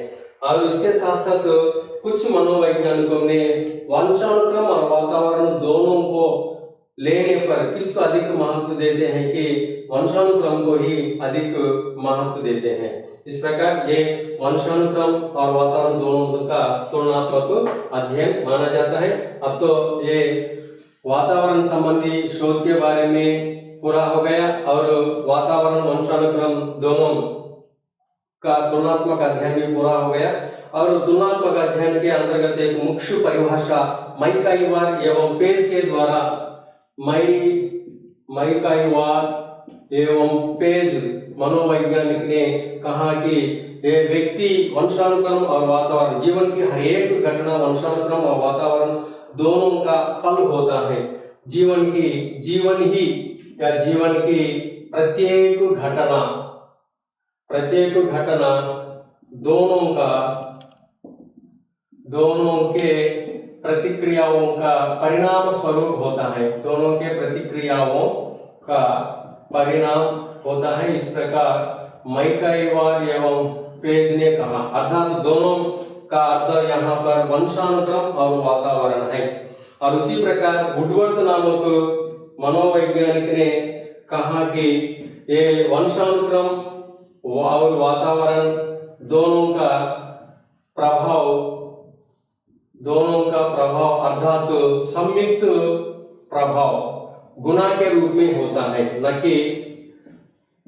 और इसके साथ साथ कुछ मनोवैज्ञानिकों ने वंशानुक्रम और वातावरण दोनों को लेने पर किसको अधिक महत्व देते हैं कि वंशानुक्रम को ही अधिक महत्व देते हैं। इस प्रकार ये वंशानुक्रम और वातावरण दोनों का तुलनात्मक अध्ययन माना जाता है। अब तो ये वातावरण संबंधी शोध के बारे में पूरा हो गया और वातावरण वंशानुक्रम दोनों का तुलनात्मक अध्ययन भी पूरा हो गया। और तुलनात्मक अध्ययन के अंतर्गत एक मुख्य परिभाषा मैकाइवर एवं पेज के द्वारा मैकाइवर एवं पेज मनोवैज्ञानिक ने कहा कि ये व्यक्ति वंशानुक्रम और वातावरण, जीवन की हर एक घटना वंशानुक्रम और वातावरण दोनों का फल होता है। जीवन की प्रत्येक घटना दोनों के प्रतिक्रियाओं का परिणाम स्वरूप होता है, दोनों के प्रतिक्रियाओं का परिणाम होता है। इस प्रकार मैकाइवर एवं पेज ने कहा, अर्थात दोनों का अर्थ यहाँ पर वंशानुक्रम और वातावरण है। और उसी प्रकार वुडवर्थ नामक मनोवैज्ञानिक ने कहा कि ये वंशानुक्रम और वातावरण दोनों का प्रभाव अर्थात संयुक्त प्रभाव गुना के रूप में होता है, न कि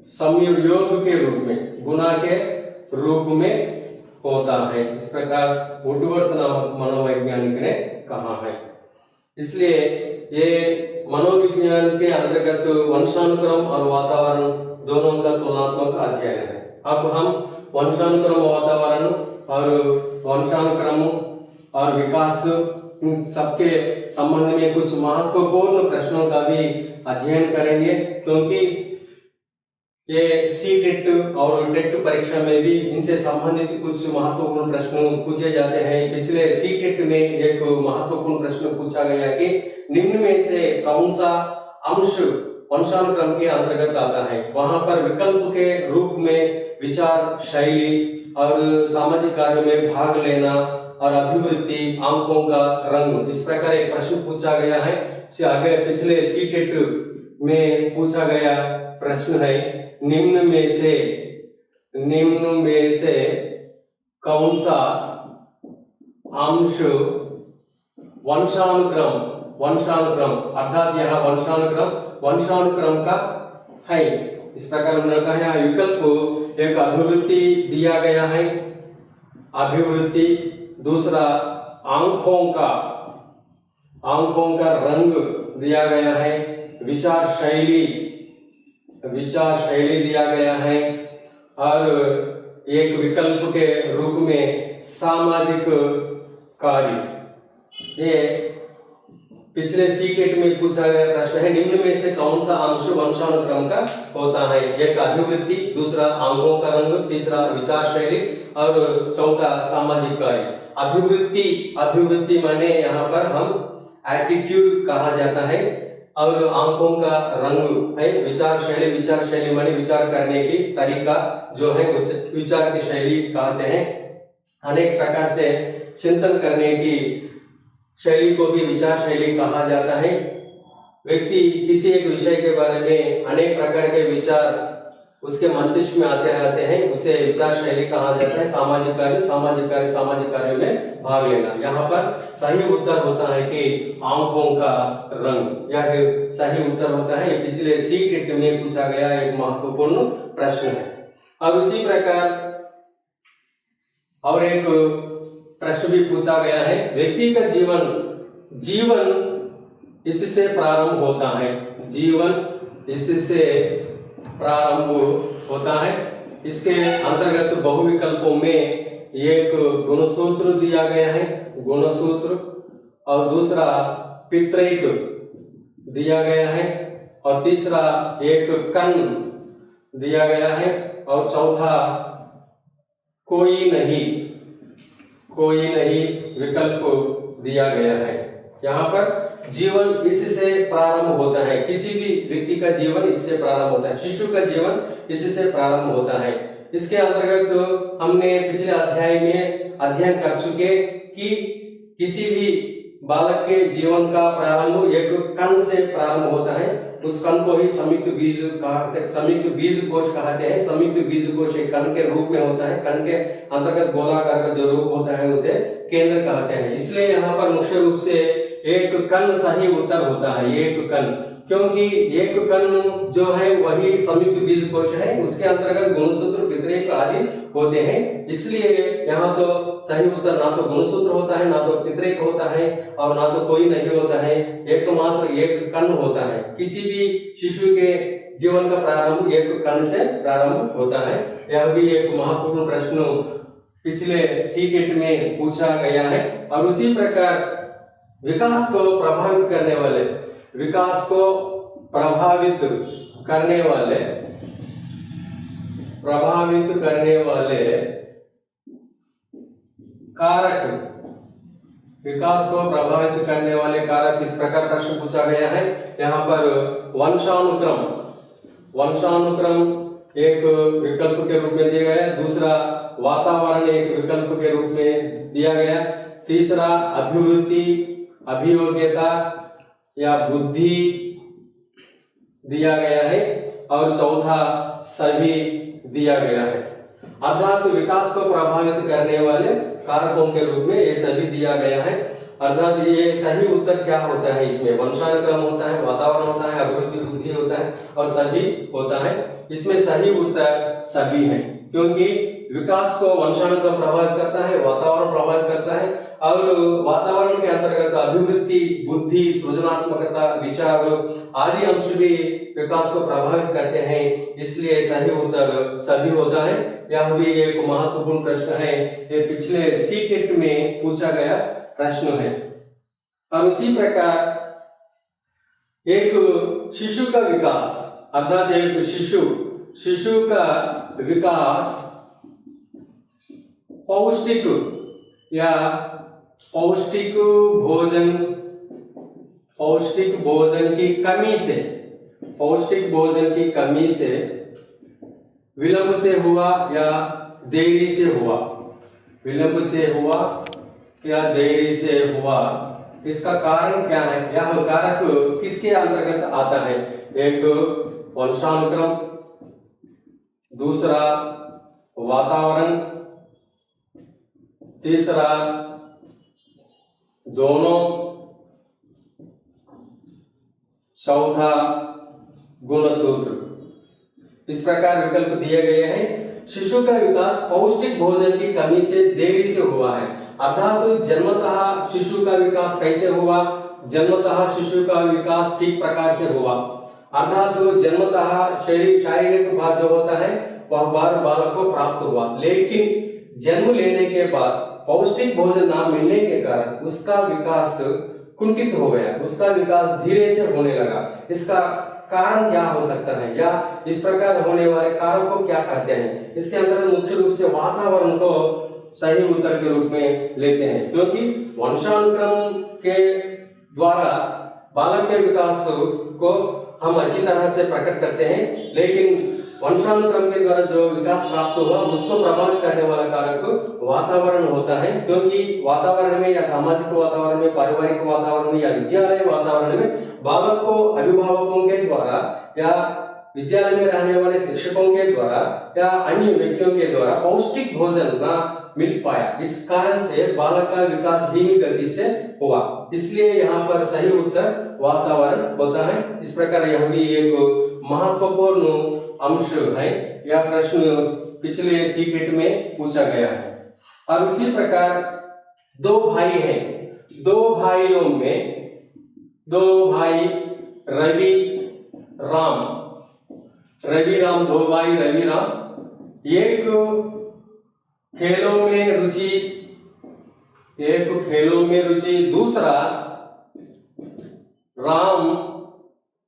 संयोग के रूप में, गुना के रूप में होता है। इस प्रकार वुडवर्थ नामक मनोवैज्ञानिक ने कहा है। इसलिए ये मनोविज्ञान के अंतर्गत वंशानुक्रम और वातावरण दोनों का तुलनात्मक अध्ययन है। अब हम वंशानुक्रम वातावरण और वंशानुक्रम और विकास सबके संबंध में कुछ महत्वपूर्ण प्रश्नों का भी अध्ययन करेंगे, क्योंकि ये सी-टेट और टेट परीक्षा में भी इनसे संबंधित कुछ महत्वपूर्ण प्रश्न पूछे जाते हैं। पिछले सी-टेट में एक महत्वपूर्ण प्रश्न पूछा गया कि निम्न में से कौन सा अंश वंशानुक्रम के अंतर्गत आता है। वहां पर विकल्प के रूप में विचार शैली और सामाजिक कार्य में भाग लेना और अभिवृद्धि, आंखों का रंग, इस प्रकार एक प्रश्न पूछा गया है। आगे पिछले सीटेट में पूछा गया प्रश्न है, निम्न में से कौन सा अंश वंशानुक्रम अर्थात यह वंशानुक्रम का है। इस प्रकार उन्होंने कहा यहाँ विकल्प एक अभिवृद्धि दिया गया है, अभिवृद्धि, दूसरा आंखों का रंग दिया गया है, विचार शैली दिया गया है, और एक विकल्प के रूप में सामाजिक कार्य। ये पिछले सीटेट में पूछा गया प्रश्न है, निम्न में से कौन सा अंश वंशानुक्रम का होता है? एक अभिवृद्धि, दूसरा आंखों का रंग, तीसरा विचार शैली और चौथा सामाजिक कार्य। अभिवृद्धि माने यहाँ पर हम एटीट्यूड कहा जाता है, और आंखों का रंग है विचार शैली माने विचार करने की तरीका जो है उसे विचार की शैली कहते हैं। अनेक प्रकार से चिंतन करने की शैली को भी विचार शैली कहा जाता है। व्यक्ति किसी एक विषय के बारे में अनेक प्रकार के विचार उसके मस्तिष्क में आते रहते हैं, उसे विचार शैली कहा जाता है। सामाजिक कार्य में भाग लेना। यहाँ पर सही उत्तर होता है कि आंखों का रंग, यह सही उत्तर होता है। पिछले सीटेट में पूछा गया एक महत्वपूर्ण प्रश्न है। और उसी प्रकार और एक प्रश्न भी पूछा गया है, व्यक्ति का जीवन इससे प्रारंभ होता है। जीवन इससे प्रारंभ होता है। इसके अंतर्गत बहुविकल्पों में एक गुणसूत्र दिया गया है, गुणसूत्र, और दूसरा पितृक दिया गया है, और तीसरा एक कण दिया गया है, और चौथा कोई नहीं विकल्प दिया गया है। यहाँ पर जीवन इससे प्रारंभ होता है, किसी भी व्यक्ति का जीवन इससे प्रारंभ होता है, शिशु का जीवन इससे प्रारंभ होता है। इसके अंतर्गत हमने पिछले अध्याय में अध्ययन कर चुके कि किसी भी बालक के जीवन का प्रारंभ एक कण से प्रारंभ होता है। उस कण को ही संयुक्त बीज कोश कहते हैं। संयुक्त बीज कोश एक कण के रूप में होता है। कण के अंतर्गत गोलाकार का जो रूप होता है उसे केंद्र कहते हैं। इसलिए यहाँ पर मुख्य रूप से एक कण सही उत्तर होता है, एक कण, क्योंकि एक कण जो है वही संयुक्त बीज कोश है, उसके अंतर्गत गुणसूत्र, पितृक आदि होते हैं। इसलिए यहाँ तो सही उत्तर ना तो गुणसूत्र होता है, ना तो पितृक होता है, और ना तो कोई नहीं होता है, एकमात्र एक कण होता है। किसी भी शिशु के जीवन का प्रारंभ एक कण से प्रारंभ होता है। यह भी एक महत्वपूर्ण प्रश्न पिछले सीटेट में पूछा गया है। और उसी प्रकार विकास को प्रभावित करने वाले कारक, विकास को प्रभावित करने वाले कारक, इस प्रकार प्रश्न पूछा गया है। यहाँ पर वंशानुक्रम एक विकल्प के रूप में दिया गया है, दूसरा वातावरण एक विकल्प के रूप में दिया गया, तीसरा अभिवृद्धि, अभियोग्यता या बुद्धि दिया गया है, और चौथा सभी दिया गया है। अर्थात विकास को प्रभावित करने वाले कारकों के रूप में ये सभी दिया गया है। अर्थात ये सही उत्तर क्या होता है? इसमें वंशानुक्रम होता है, वातावरण होता है, अभिवृद्धि, बुद्धि होता है, और सभी होता है। इसमें सही उत्तर सभी है, क्योंकि विकास को वंशानुक्रम प्रभावित करता है, वातावरण प्रभावित करता है, और वातावरण के अंतर्गत अभिवृद्धि, बुद्धि, सृजनात्मकता, विचार आदि अंश भी विकास को प्रभावित करते हैं। इसलिए सही उत्तर सभी होता है। यह भी एक महत्वपूर्ण प्रश्न है, ये पिछले सीटेट में पूछा गया प्रश्न है। और उसी प्रकार एक शिशु का विकास, अर्थात एक शिशु का विकास पौष्टिक भोजन की कमी से विलंब से हुआ या देरी से हुआ, विलंब से हुआ या देरी से हुआ, इसका कारण क्या है? यह कारक किसके अंतर्गत आता है? एक वंशानुक्रम, दूसरा वातावरण, तीसरा दोनों, चौथा गुणसूत्र। इस प्रकार विकल्प दिए गए हैं। शिशु का विकास पौष्टिक भोजन की कमी से देरी से हुआ है, अर्थात तो जन्मतः शिशु का विकास कैसे हुआ? जन्मतः शिशु का विकास ठीक प्रकार से हुआ, अर्थात तो जन्मतः शारीरिक भाग जो होता है वह बालक को प्राप्त हुआ, लेकिन जन्म लेने के बाद पौष्टिक भोजन न मिलने के कारण उसका विकास कुंठित हो गया, उसका विकास धीरे से होने लगा। इसका कारण क्या हो सकता है, या इस प्रकार होने वाले कारक को क्या कहते हैं? इसके अंदर मुख्य रूप से वातावरण को सही उत्तर के रूप में लेते हैं, क्योंकि वंशानुक्रम के द्वारा बालक के विकास को हम अच्छी तरह से प्रकट करते हैं, लेकिन वंशानुक्रम के द्वारा जो विकास प्राप्त हुआ उसको प्रभावित करने वाला कारक वातावरण होता है, क्योंकि वातावरण में या सामाजिक वातावरण में, पारिवारिक वातावरण में या विद्यालय वातावरण में बालक को अभिभावकों के द्वारा या विद्यालय में रहने वाले शिक्षकों के द्वारा या अन्य व्यक्तियों के द्वारा पौष्टिक भोजन न मिल पाया, इस कारण से बालक का विकास धीमी गति से हुआ। इसलिए यहाँ पर सही उत्तर वातावरण होता है। इस प्रकार यह भी एक महत्वपूर्ण अंश है। यह प्रश्न पिछले सीटेट में पूछा गया है। और उसी प्रकार दो भाई हैं, दो भाइयों में दो भाई रवि राम, दो भाई रवि राम, एक खेलों में रुचि, दूसरा राम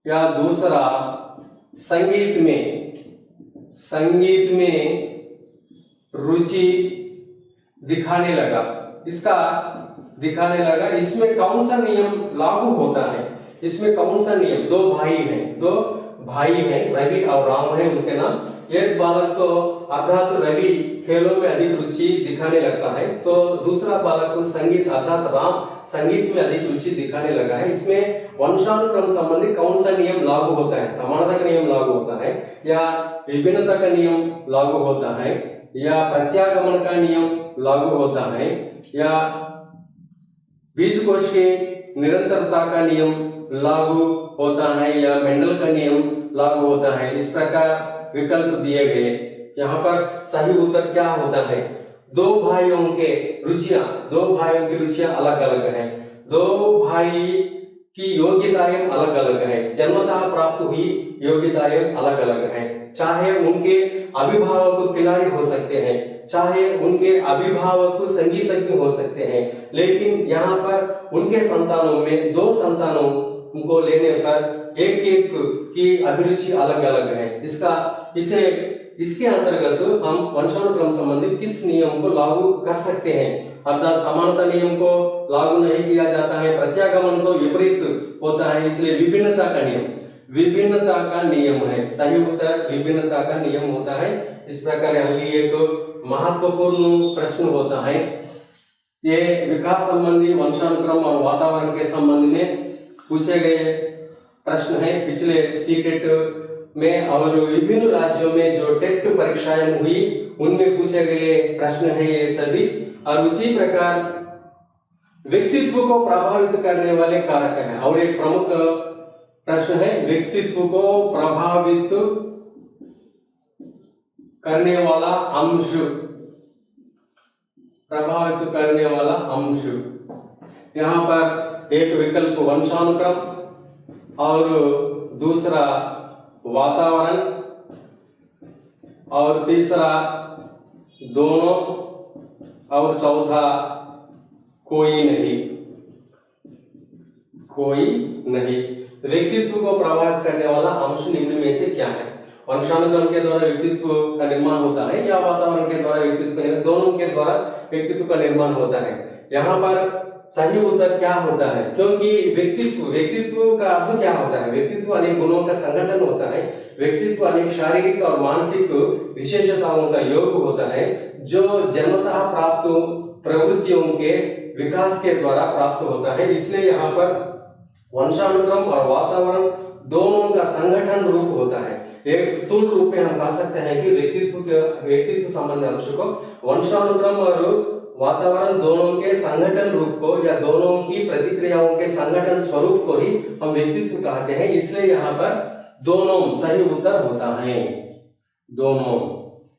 या दूसरा संगीत में रुचि दिखाने लगा। इसमें कौन सा नियम लागू होता है? इसमें कौन सा नियम? दो भाई हैं रवि और राम है उनके नाम। एक बालक को अर्थात रवि खेलों में अधिक रुचि दिखाने लगता है, तो दूसरा बालक को संगीत अर्थात राम संगीत में अधिक रुचि दिखाने लगा है। इसमें वंशानुक्रम संबंधी कौन सा नियम लागू होता है? समानता का नियम लागू होता है, या विभिन्नता का नियम लागू होता है, या प्रत्यागमन का नियम लागू होता है, या बीजकोश के निरंतरता का नियम लागू होता है, या मेंडल का नियम लागू होता है? इस प्रकार विकल्प दिए गए। यहाँ पर सही उत्तर क्या होता है? दो भाइयों की रुचियां अलग अलग हैं, दो भाई की योग्यताएं अलग अलग हैं, जन्मतः प्राप्त हुई योग्यताएं अलग अलग हैं। चाहे उनके अभिभावक खिलाड़ी हो सकते हैं, चाहे उनके अभिभावक संगीतज्ञ हो सकते हैं, लेकिन यहाँ पर उनके संतानों में दो संतानों को लेने पर एक की अभिरुचि अलग अलग है। इसके अंतर्गत हम वंशानुक्रम संबंधी किस नियम को लागू कर सकते हैं? अर्थात समानता नियम को लागू नहीं किया जाता है, प्रत्यागमन तो विपरीत होता है, इसलिए विभिन्नता का नियम है। सही उत्तर विभिन्नता का नियम होता है। इस प्रकार यह भी एक महत्वपूर्ण प्रश्न होता है। ये विकास संबंधी वंशानुक्रम और वातावरण के संबंध में पूछे गए प्रश्न है पिछले सीटेट में, और विभिन्न राज्यों में जो टेट परीक्षाएं हुई उनमें पूछे गए प्रश्न है ये सभी। और उसी प्रकार व्यक्तित्व को प्रभावित करने वाले कारक हैं, और एक प्रमुख प्रश्न है व्यक्तित्व को प्रभावित करने वाला अंश। यहाँ पर एक विकल्प वंशानुक्रम और दूसरा वातावरण और तीसरा दोनों और चौथा कोई नहीं। व्यक्तित्व को प्रभावित करने वाला अंश निम्न में से क्या है? वंशानुक्रम के द्वारा व्यक्तित्व का निर्माण होता है, या वातावरण के द्वारा व्यक्तित्व का, दोनों के द्वारा व्यक्तित्व का निर्माण होता है? यहाँ पर सही उत्तर क्या होता है? क्योंकि व्यक्तित्व का अर्थ क्या होता है? व्यक्तित्व अनेक गुणों का संगठन होता है। व्यक्तित्व अनेक शारीरिक और मानसिक विशेषताओं का योग होता है, जो जन्मतः प्राप्त प्रवृत्तियों के विकास के द्वारा प्राप्त होता है। इसलिए यहाँ पर वंशानुक्रम और वातावरण दोनों का संगठन रूप होता है। एक स्थूल रूप में हम कह सकते हैं कि व्यक्तित्व संबंधी अंश को वंशानुक्रम और वातावरण दोनों के संगठन रूप को या दोनों की प्रतिक्रियाओं के संगठन स्वरूप को ही हम व्यक्तित्व कहते हैं। इसलिए यहाँ पर दोनों सही उत्तर होता है, दोनों।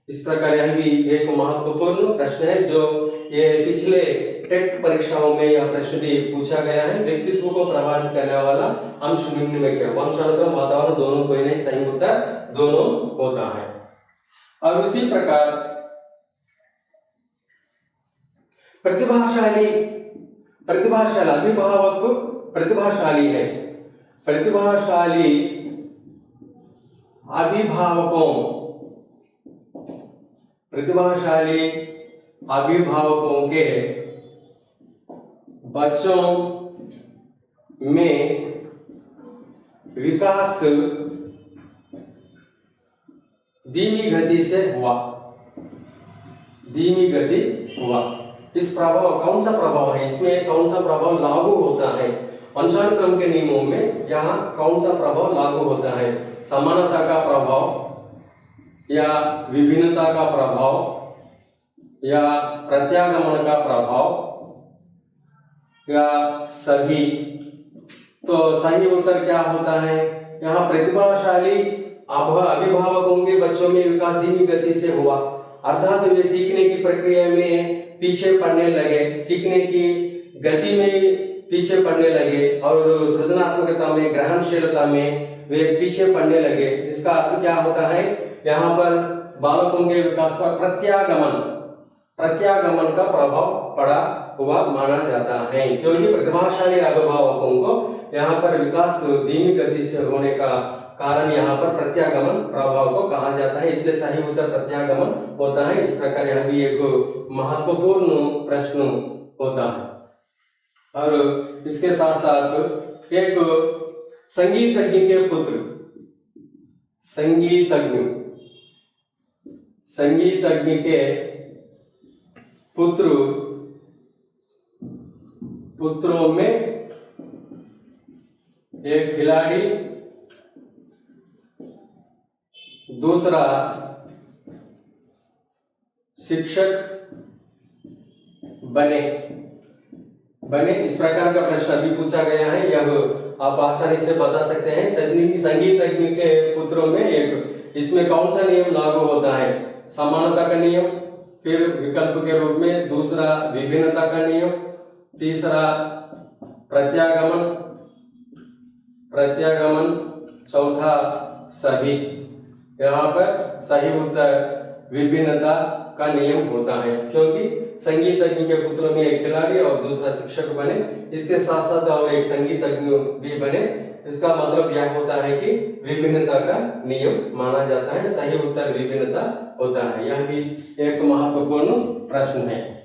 इस प्रकार यह भी एक महत्वपूर्ण प्रश्न है जो ये पिछले टेट परीक्षाओं में यह प्रश्न भी पूछा गया है। व्यक्तित्व को प्रभावित करने वाला अंश निम्न में क्या? वंशानुक्रम, वातावरण दोनों कोई नहीं, सही उत्तर दोनों होता है। और उसी प्रकार प्रतिभाशाली अभिभावक प्रतिभाशाली है। प्रतिभाशाली अभिभावकों के बच्चों में विकास धीमी गति से हुआ। इस प्रभाव, कौन सा प्रभाव है इसमें, कौन सा प्रभाव लागू होता है? वंशानुक्रम के नियमों में यहाँ कौन सा प्रभाव लागू होता है? समानता का प्रभाव या विभिन्नता का प्रभाव या प्रत्यागमन का प्रभाव या सभी? तो सही उत्तर क्या होता है? यहाँ प्रतिभाशाली अभिभावकों के बच्चों में विकास धीमी गति से हुआ, अर्थात वे सीखने की प्रक्रिया में पीछे पड़ने लगे, सीखने की गति में पीछे पड़ने लगे और सृजनात्मकता में, ग्रहणशीलता में वे पीछे पड़ने लगे। इसका अर्थ क्या होता है? यहाँ पर बालकों के विकास पर प्रत्यागमन का प्रभाव पड़ा हुआ माना जाता है, क्योंकि प्रतिभाशाली अभिभावकों को यहाँ पर विकास धीमी गति से होने का कारण यहाँ पर प्रत्यागमन प्रभाव को कहा जाता है। इसलिए सही उत्तर प्रत्यागमन होता है। इस प्रकार यह भी एक महत्वपूर्ण प्रश्न होता है। और इसके साथ साथ एक संगीतज्ञ के पुत्र, संगीतज्ञ के पुत्रों में एक खिलाड़ी दूसरा शिक्षक बने। इस प्रकार का प्रश्न अभी पूछा गया है। यह आप आसानी से बता सकते हैं। संगीतज्ञ के पुत्रों में एक, इसमें कौन सा नियम लागू होता है? समानता का नियम, फिर विकल्प के रूप में दूसरा विभिन्नता का नियम, तीसरा प्रत्यागमन, चौथा सभी। यहाँ पर सही उत्तर विभिन्नता का नियम होता है, क्योंकि संगीतज्ञ के पुत्रों में एक खिलाड़ी और दूसरा शिक्षक बने, इसके साथ साथ और एक संगीतज्ञ भी बने। इसका मतलब यह होता है कि विभिन्नता का नियम माना जाता है। सही उत्तर विभिन्नता होता है। यह भी एक महत्वपूर्ण प्रश्न है।